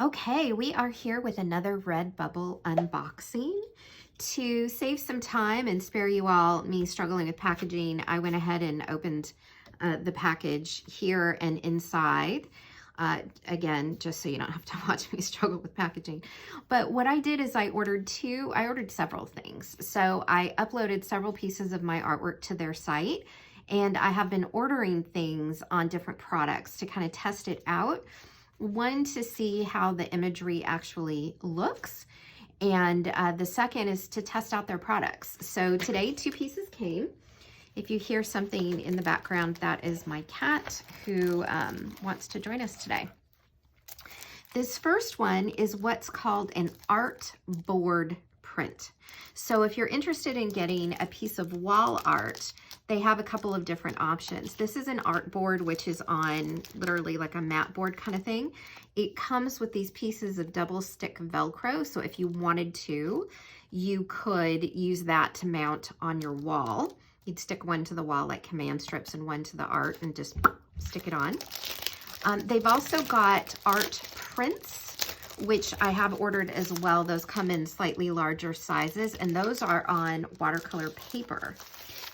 Okay, we are here with another Redbubble unboxing. To save some time and spare you all me struggling with packaging, I went ahead and opened the package here and inside. Again, just so you don't have to watch me struggle with packaging. But what I did is I ordered several things. So I uploaded several pieces of my artwork to their site, and I have been ordering things on different products to kind of test it out. One, to see how the imagery actually looks, and the second is to test out their products. So today, two pieces came. If you hear something in the background, that is my cat who wants to join us today. This first one is what's called an art board print. So if you're interested in getting a piece of wall art, they have a couple of different options. This is an art board, which is on literally like a mat board kind of thing. It comes with these pieces of double stick Velcro. So if you wanted to, you could use that to mount on your wall. You'd stick one to the wall like command strips and one to the art and just stick it on. They've also got art prints, which I have ordered as well. Those come in slightly larger sizes, and those are on watercolor paper.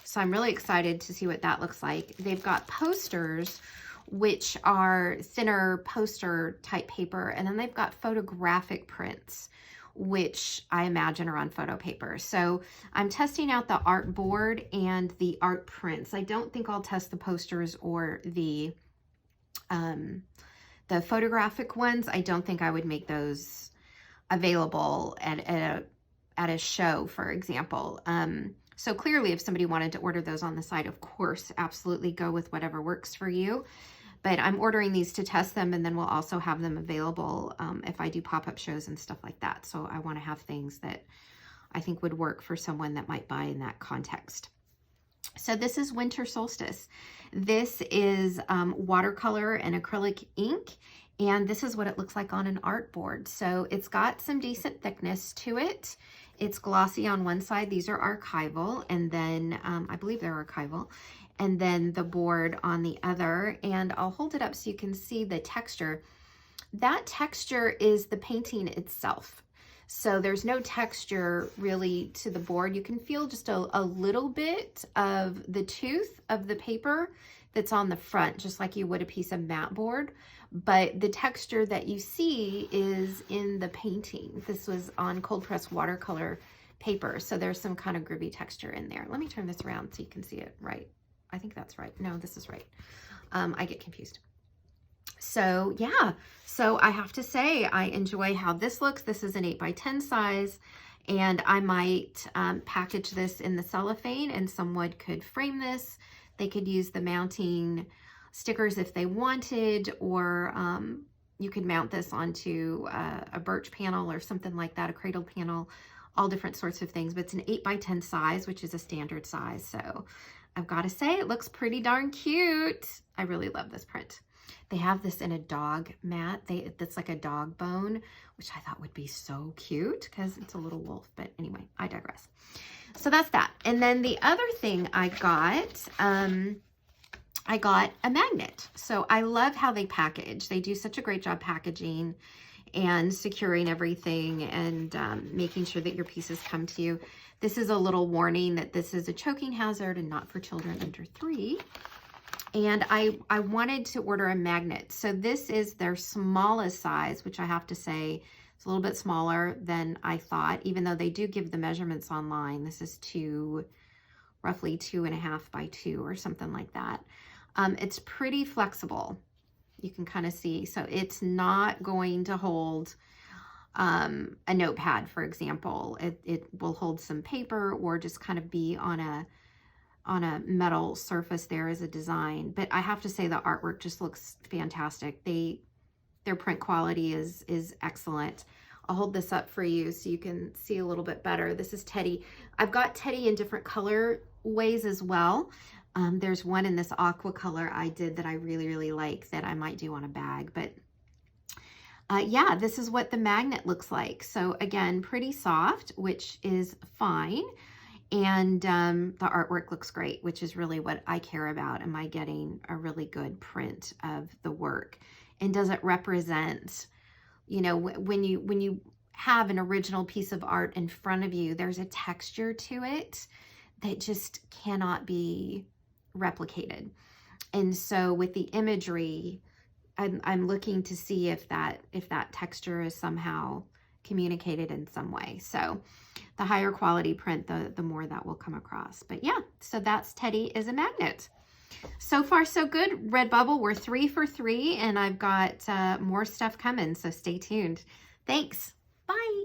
So I'm really excited to see what that looks like. They've got posters, which are thinner poster type paper, and then they've got photographic prints, which I imagine are on photo paper. So I'm testing out the art board and the art prints. I don't think I'll test the posters or the photographic ones. I don't think I would make those available at a show, for example. So clearly, if somebody wanted to order those on the site, of course, absolutely go with whatever works for you. But I'm ordering these to test them, and then we'll also have them available if I do pop-up shows and stuff like that. So I want to have things that I think would work for someone that might buy in that context. So this is Winter Solstice. This is watercolor and acrylic ink, and this is what it looks like on an art board. So it's got some decent thickness to it. It's glossy on one side. These are archival, and then I believe they're archival, and then the board on the other. And I'll hold it up so you can see the texture. That texture is the painting itself. So there's no texture really to the board. You can feel just a little bit of the tooth of the paper that's on the front, just like you would a piece of mat board. But the texture that you see is in the painting. This was on cold press watercolor paper. So there's some kind of gribby texture in there. Let me turn this around so you can see it right. I think that's right. No, this is right. I get confused. So yeah, so I have to say I enjoy how this looks. This is an 8x10 size, and I might package this in the cellophane, and someone could frame this. They could use the mounting stickers if they wanted, or you could mount this onto a birch panel or something like that, a cradle panel, all different sorts of things. But it's an 8x10 size, which is a standard size. So I've got to say it looks pretty darn cute. I really love this print. They have this in a dog mat. That's like a dog bone, which I thought would be so cute because it's a little wolf. But anyway, I digress. So that's that. And then the other thing I got a magnet. So I love how they package. They do such a great job packaging and securing everything and making sure that your pieces come to you. This is a little warning that this is a choking hazard and not for children under 3. And I wanted to order a magnet. So this is their smallest size, which I have to say it's a little bit smaller than I thought, even though they do give the measurements online. This is roughly 2.5 by 2 or something like that. It's pretty flexible. You can kind of see. So it's not going to hold a notepad, for example. It will hold some paper or just kind of be on a metal surface there as a design. But I have to say the artwork just looks fantastic. Their print quality is excellent. I'll hold this up for you so you can see a little bit better. This is Teddy. I've got Teddy in different color ways as well. There's one in this aqua color I did that I really, really like that I might do on a bag. But yeah, this is what the magnet looks like. So again, pretty soft, which is fine. And the artwork looks great, which is really what I care about. Am I getting a really good print of the work? And does it represent You know, when you have an original piece of art in front of you, there's a texture to it that just cannot be replicated. And so with the imagery, I'm looking to see if that texture is somehow communicated in some way. So the higher quality print, the more that will come across. But yeah, so that's Teddy is a Magnet. So far, so good. Redbubble, we're 3 for 3, and I've got more stuff coming, so stay tuned. Thanks. Bye.